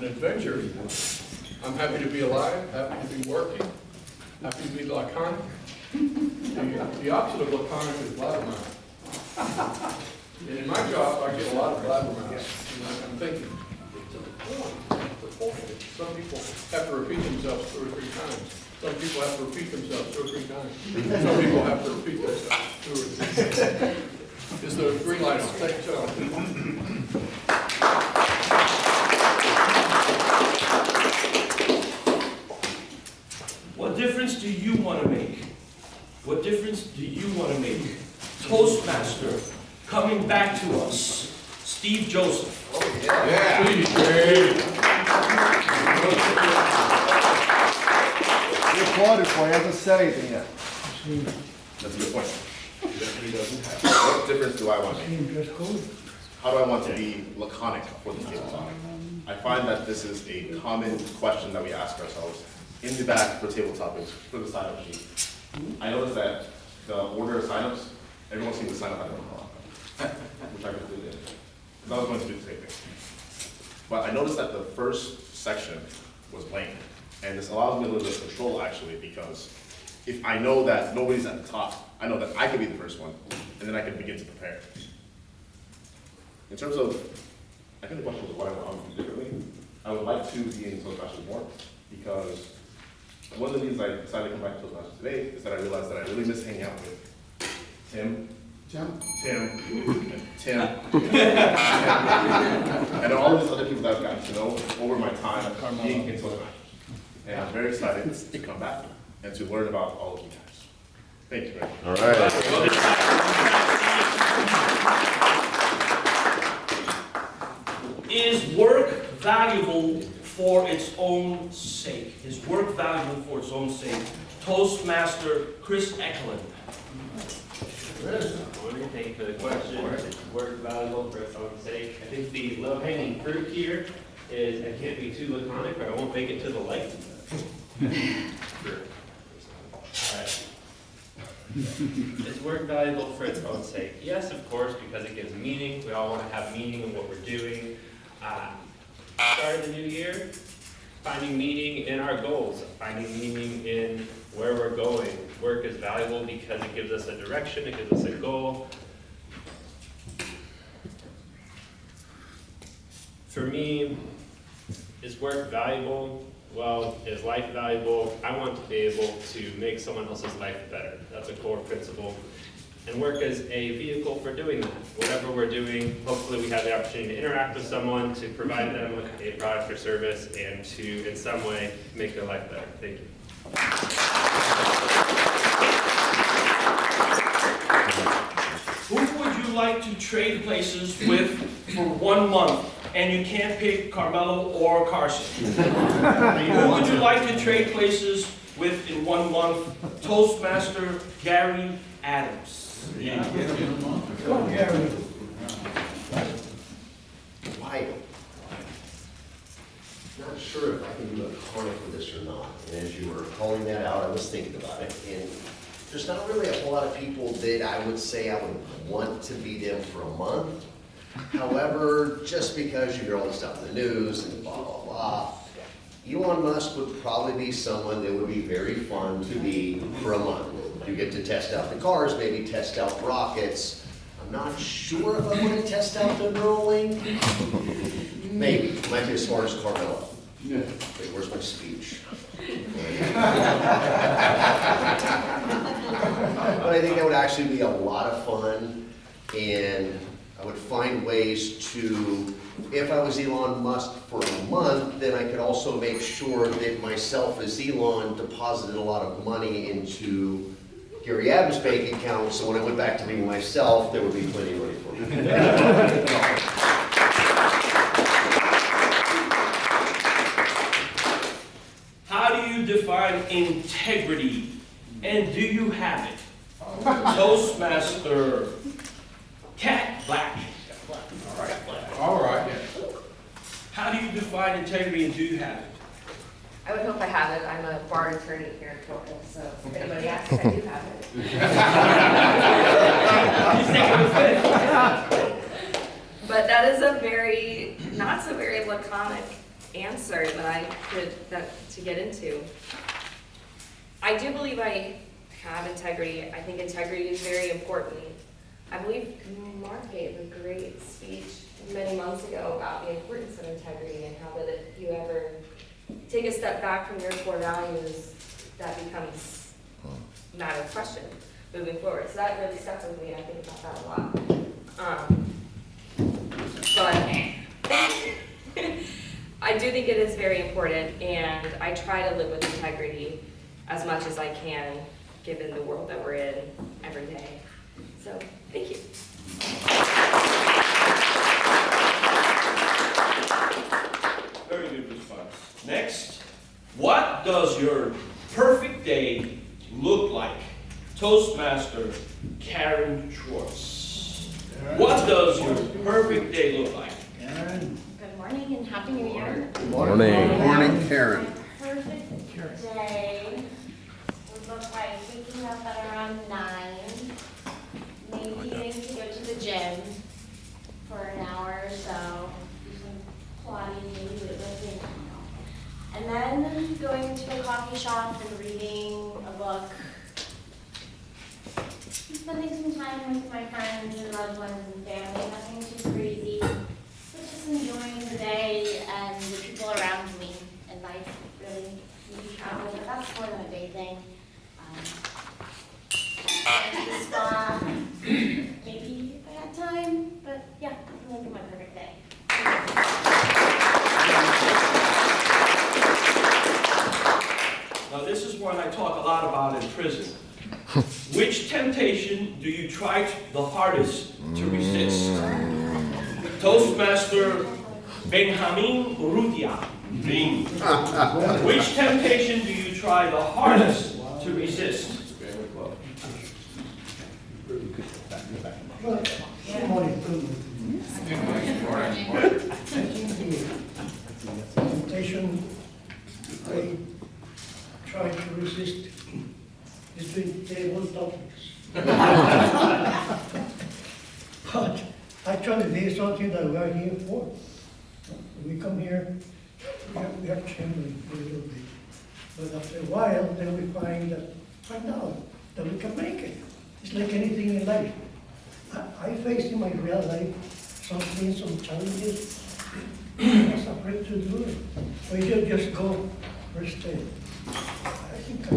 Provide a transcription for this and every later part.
an adventure. I'm happy to be alive, happy to be working, happy to be laconic. The opposite of laconic is blabbermouth. And in my job, I get a lot of blabbermouth. I'm thinking, to the point. Some people have to repeat themselves 2 or 3 times. Some people have to repeat themselves 2 or 3 times. Some people have to repeat themselves 2 or 3 times. Is there a green light on? Take it out. What difference do you want to make? What difference do you want to make? Toastmaster, coming back to us, Steve Joseph. Oh, yeah. Please, great. He applauded for you, hasn't said anything yet. That's a good point. He doesn't have. What difference do I want to make? How do I want to be laconic for this table talk? I find that this is a common question that we ask ourselves in the back for table topics for the sign-up sheet. I noticed that the order of sign-ups, everyone seems to sign up at their own clock, which I completely did. Because I was going to do the same thing. But I noticed that the first section was blank. And this allows me a little bit of control actually, because if I know that nobody's at the top, I know that I could be the first one, and then I can begin to prepare. In terms of, I think the question was what I want to do differently. I would like to be in Toastmasters more, because one of the reasons I decided to come back to Toastmasters today is that I realized that I really miss hanging out with Tim, and all of these other people that I've gotten to know over my time being in Toastmasters. And I'm very excited to come back and to learn about all of you guys. Thank you, man. All right. Is work valuable for its own sake? Is work valuable for its own sake? Toastmaster Chris Eklund. Thank you for the question. Is work valuable for its own sake? I think the low-hanging fruit here is I can't be too laconic or I won't make it to the light. Sure. All right. Is work valuable for its own sake? Yes, of course, because it gives meaning. We all want to have meaning in what we're doing. Start of the new year, finding meaning in our goals, finding meaning in where we're going. Work is valuable because it gives us a direction, it gives us a goal. For me, is work valuable? Well, is life valuable? I want to be able to make someone else's life better. That's a core principle. And work is a vehicle for doing that. Whatever we're doing, hopefully we have the opportunity to interact with someone, to provide them with a product or service, and to, in some way, make their life better. Thank you. Who would you like to trade places with for 1 month? And you can't pick Carmelo or Carson. Who would you like to trade places with in 1 month? Toastmaster Gary Adams. Yeah. Go, Gary. Why? Not sure if I can do a comment for this or not. And as you were calling that out, I was thinking about it. And there's not really a whole lot of people that I would say I would want to be them for a month. However, just because you hear all this stuff in the news and blah, blah, blah, Elon Musk would probably be someone that would be very fun to be for a month. You get to test out the cars, maybe test out rockets. I'm not sure if I want to test out the Neuralink. Maybe. Might be as smart as Carmelo. Yeah. Wait, where's my speech? But I think that would actually be a lot of fun, and I would find ways to, if I was Elon Musk for a month, then I could also make sure that myself as Elon deposited a lot of money into Gary Adams' bank account, so when I went back to being myself, there would be plenty of money for me. How do you define integrity? And do you have it? Toastmaster Cat Black. All right, yeah. How do you define integrity and do you have it? I would hope I have it. I'm a bar attorney here in Portland, so if anybody asks, I do have it. But that is a very, not so very laconic answer that I could, to get into. I do believe I have integrity. I think integrity is very important. I believe Mark gave a great speech many months ago about the importance of integrity and how that if you ever take a step back from your core values, that becomes a matter of question moving forward. So that really stuck with me, and I think about that a lot. But I do think it is very important, and I try to live with integrity as much as I can, given the world that we're in every day. So, thank you. Very good response. Next, what does your perfect day look like? Toastmaster Karen Schwartz. What does your perfect day look like? Good morning and happy new year. Morning. Morning, Karen. My perfect day would look like waking up at around 9, maybe getting to go to the gym for an hour or so, do some Pilates, maybe weightlifting, and then going to a coffee shop and reading a book. Spending some time with my friends and loved ones and family, nothing too crazy. But just enjoying the day and the people around me and life, really. Maybe travel, but that's more than a day thing. And the spa, maybe if I had time, but yeah, I think my perfect day. Now, this is one I talk a lot about in prison. Which temptation do you try the hardest to resist? Toastmaster Benjamin Urrutia. Bing. Which temptation do you try the hardest to resist? Good morning. Temptation I try to resist between table topics. But actually, there is something that we are here for. We come here, we are changing a little bit. But after a while, then we find out that we can make it. It's like anything in life. I faced in my real life some things, some challenges. I was afraid to do it. So you just go first step. I think I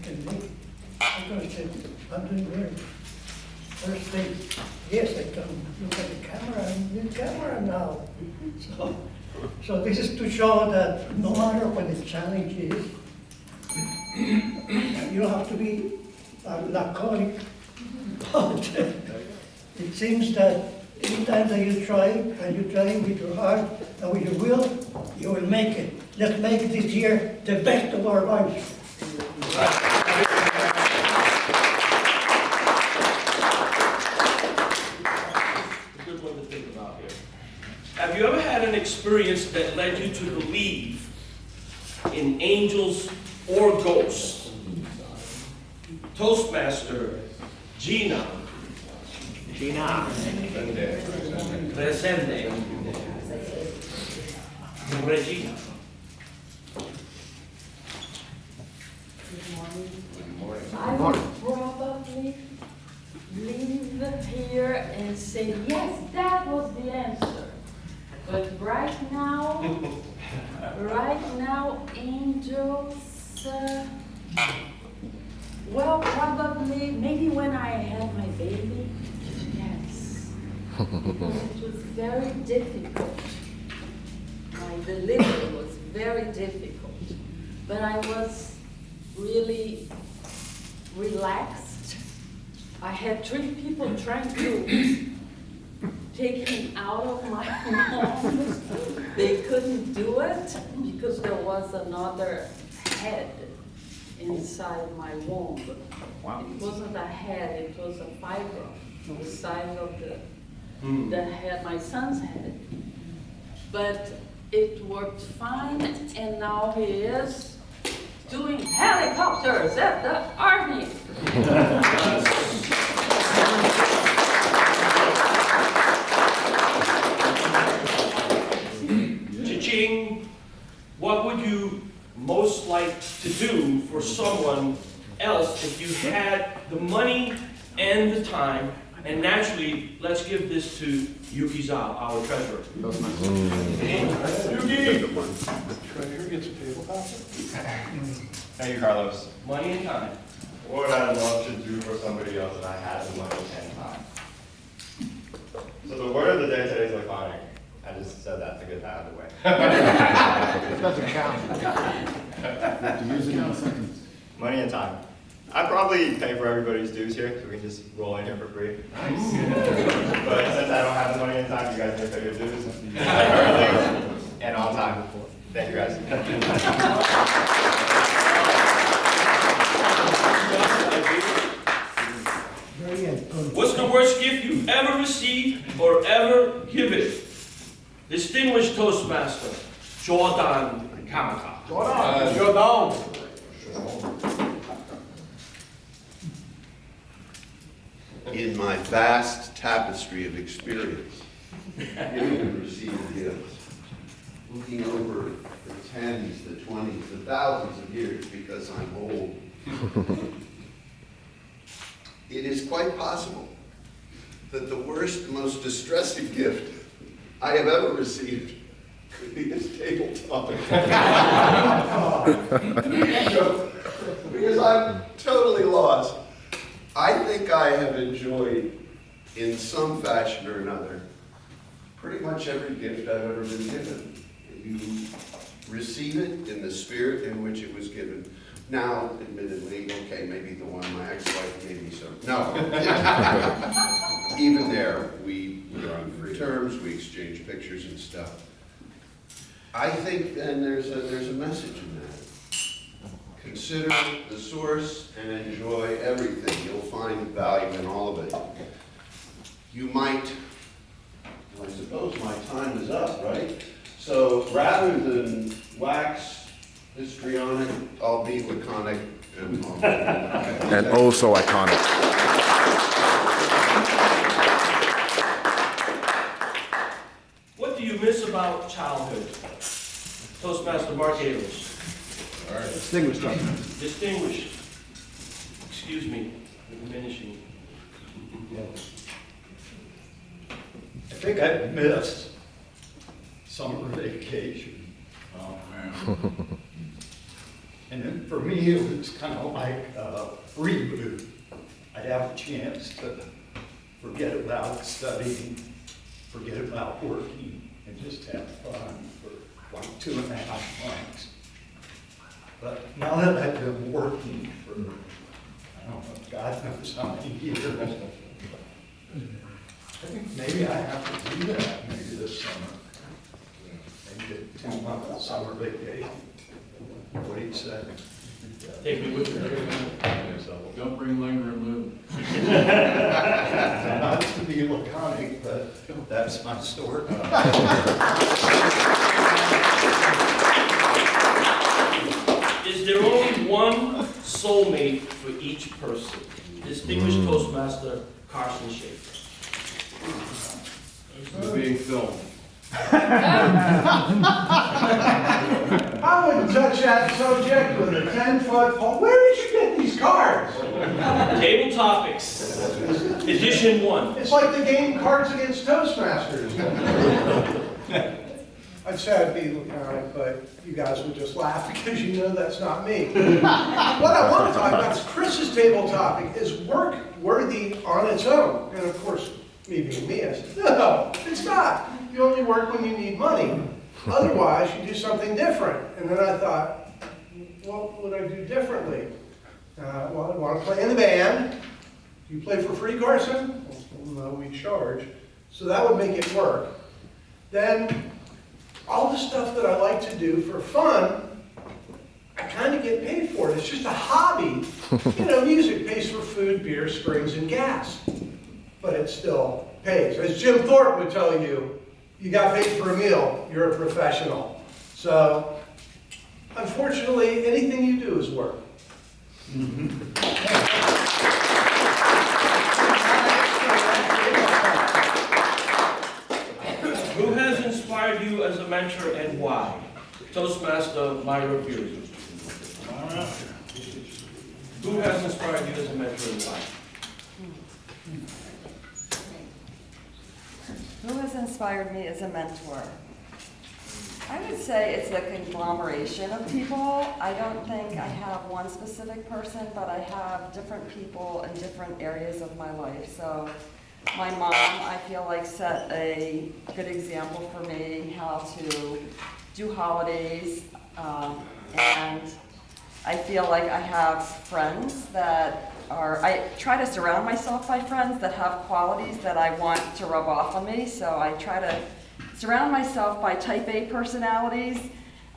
can make it. I'm gonna say, I'm doing great. First thing, yes, I can look at the camera, I'm in camera now. So this is to show that no matter what the challenge is, you don't have to be laconic, but it seems that anytime that you try, and you try with your heart and with your will, you will make it. Let's make this year the best of our lives. Good one to think about here. Have you ever had an experience that led you to believe in angels or ghosts? Toastmaster Gina. Presente. Regina. I would probably leave here and say, yes, that was the answer. But right now, angels, well, probably, maybe when I had my baby, yes. Because it was very difficult. My delivery was very difficult. But I was really relaxed. I had 3 people trying to take him out of my womb. They couldn't do it because there was another head inside my womb. Wow. It wasn't a head, it was a fiber the size of the head, my son's head. But it worked fine, and now he is doing helicopters at the army. Cha-ching. what would you most like to do for someone else if you had the money and the time? And naturally, let's give this to Yuki Zhao, our treasurer. Yuki! Treasurer gets a table top. Thank you, Carlos. Money and time. What would I love to do for somebody else that I had the money and time? So the word of the day today is laconic. I just said that to get that out of the way. It doesn't count. Use it in a sentence. Money and time. I'd probably pay for everybody's dues here, so we can just roll in here for free. Nice. But since I don't have the money and time, you guys may pay your dues early and on time. Thank you, guys. What's the worst gift you've ever received or ever given? Distinguished Toastmaster, Jordan Kamaka. Jordan. In my vast tapestry of experience, giving and receiving gifts, looking over the tens, the 20s, the thousands of years because I'm old, it is quite possible that the worst, most distressing gift I have ever received could be this tabletop. Because I'm totally lost. I think I have enjoyed, in some fashion or another, pretty much every gift I've ever been given. You receive it in the spirit in which it was given. Now, admittedly, okay, maybe the one my ex-wife gave me some. No. Even there, we were on free terms, we exchanged pictures and stuff. I think then there's a message in that. Consider the source and enjoy everything. You'll find value in all of it. You might, well, I suppose my time is up, right? So rather than wax histrionic, I'll be laconic and And oh so iconic. What do you miss about childhood? Toastmaster Mark Ayers. All right, distinguished gentlemen. Distinguished. Excuse me, diminishing. I think I missed summer vacation. Oh, man. And then for me, it was kind of like a reboot. I'd have a chance to forget about studying, forget about working, and just have fun for like 2.5 months. But now that I've been working for, I don't know, God knows how many years, I think maybe I have to do that maybe this summer. Maybe get 2 months summer vacation. What do you say? Take me with you. Don't bring linger and lube. Not to be laconic, but that's my story. Is there only one soulmate for each person? Distinguished Toastmaster Carson Schaefer. We're being filmed. I wouldn't touch that subject with a 10-foot pole. Where did you get these cards? Table Topics, Edition 1. It's like the game Cards Against Toastmasters. I'd say I'd be laconic, but you guys would just laugh because you know that's not me. What I want to talk about is Chris's table topic. Is work worthy on its own? And of course, me being me, I said, no, it's not. You only work when you need money. Otherwise, you do something different. And then I thought, what would I do differently? Well, I want to play in the band. Do you play for free, Carson? Well, no, we charge. So that would make it work. Then, all the stuff that I like to do for fun, I kind of get paid for it. It's just a hobby. You know, music pays for food, beer, springs, and gas. But it still pays. As Jim Thorpe would tell you, you got paid for a meal, you're a professional. So, unfortunately, anything you do is work. Who has inspired you as a mentor and why? Toastmaster Myra Fury. Who has inspired you as a mentor in life? Who has inspired me as a mentor? I would say it's a conglomeration of people. I don't think I have one specific person, but I have different people in different areas of my life. So my mom, I feel like, set a good example for me how to do holidays. And I feel like I have friends that I try to surround myself by friends that have qualities that I want to rub off on me. So I try to surround myself by type A personalities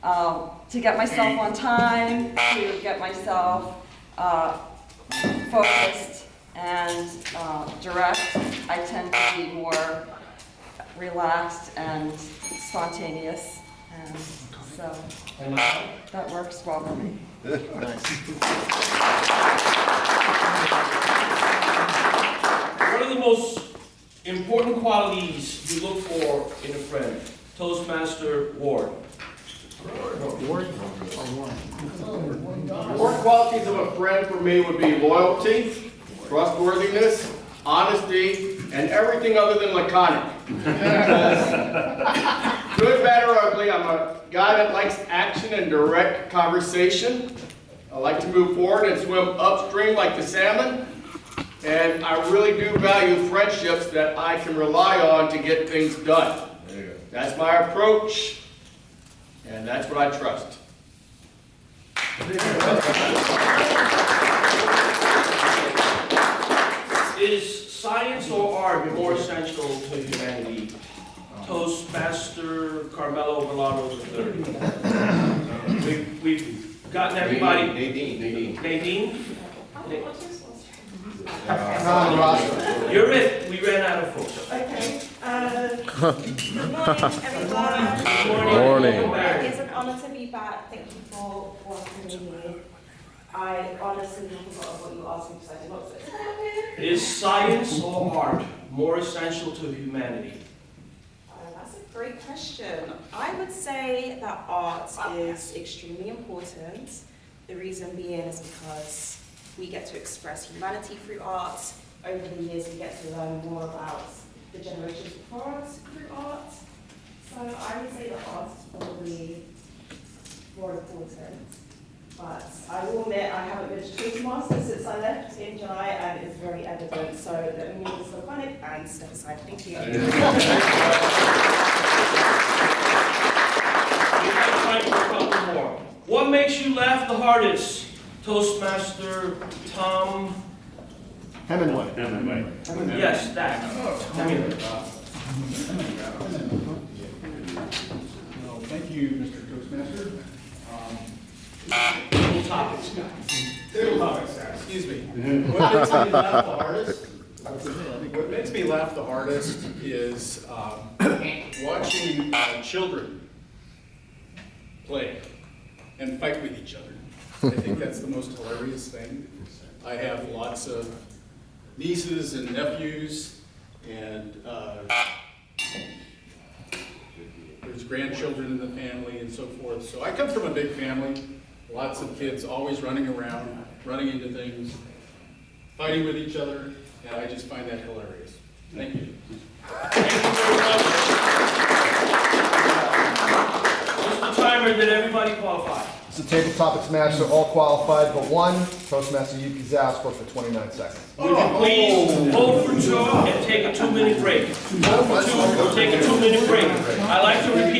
to get myself on time, to get myself focused and direct. I tend to be more relaxed and spontaneous, and so that works well for me. What are the most important qualities you look for in a friend? Toastmaster Ward. Important qualities of a friend for me would be loyalty, trustworthiness, honesty, and everything other than laconic. Good, bad, or ugly, I'm a guy that likes action and direct conversation. I like to move forward and swim upstream like the salmon. And I really do value friendships that I can rely on to get things done. That's my approach, and that's what I trust. Is science or art more essential to humanity? Toastmaster Carmelo Velado III. We've gotten everybody. Nadine? You're it. We ran out of folks. Okay. Good morning, everyone. Good morning. It's an honor to be back. Thank you for welcoming me. I honestly forgot what you asked me because I did not expect to happen. Is science or art more essential to humanity? That's a great question. I would say that art is extremely important. The reason being is because we get to express humanity through art. Over the years, we get to learn more about the generations before us through art. So I would say that art is probably more important. But I will admit I haven't been to Toastmasters since I left in July, and it's very evident. So let me move this laconic and step aside. Thank you. We have time for a couple more. What makes you laugh the hardest? Toastmaster Tom Hemingway. Yes, that. Well, thank you, Mr. Toastmaster. Little topics, guys. Table topics, excuse me. What makes me laugh the hardest? What makes me laugh the hardest is watching children play and fight with each other. I think that's the most hilarious thing. I have lots of nieces and nephews, and there's grandchildren in the family and so forth. So I come from a big family, lots of kids always running around, running into things, fighting with each other, and I just find that hilarious. Thank you. Thank you very much. Mr. Timer, did everybody qualify? It's a table topics match, so all qualified but one. Toastmaster Yuki Zasper for 29 seconds. Would you please hold for two and take a 2-minute break? Hold for two or take a 2-minute break. I like to repeat.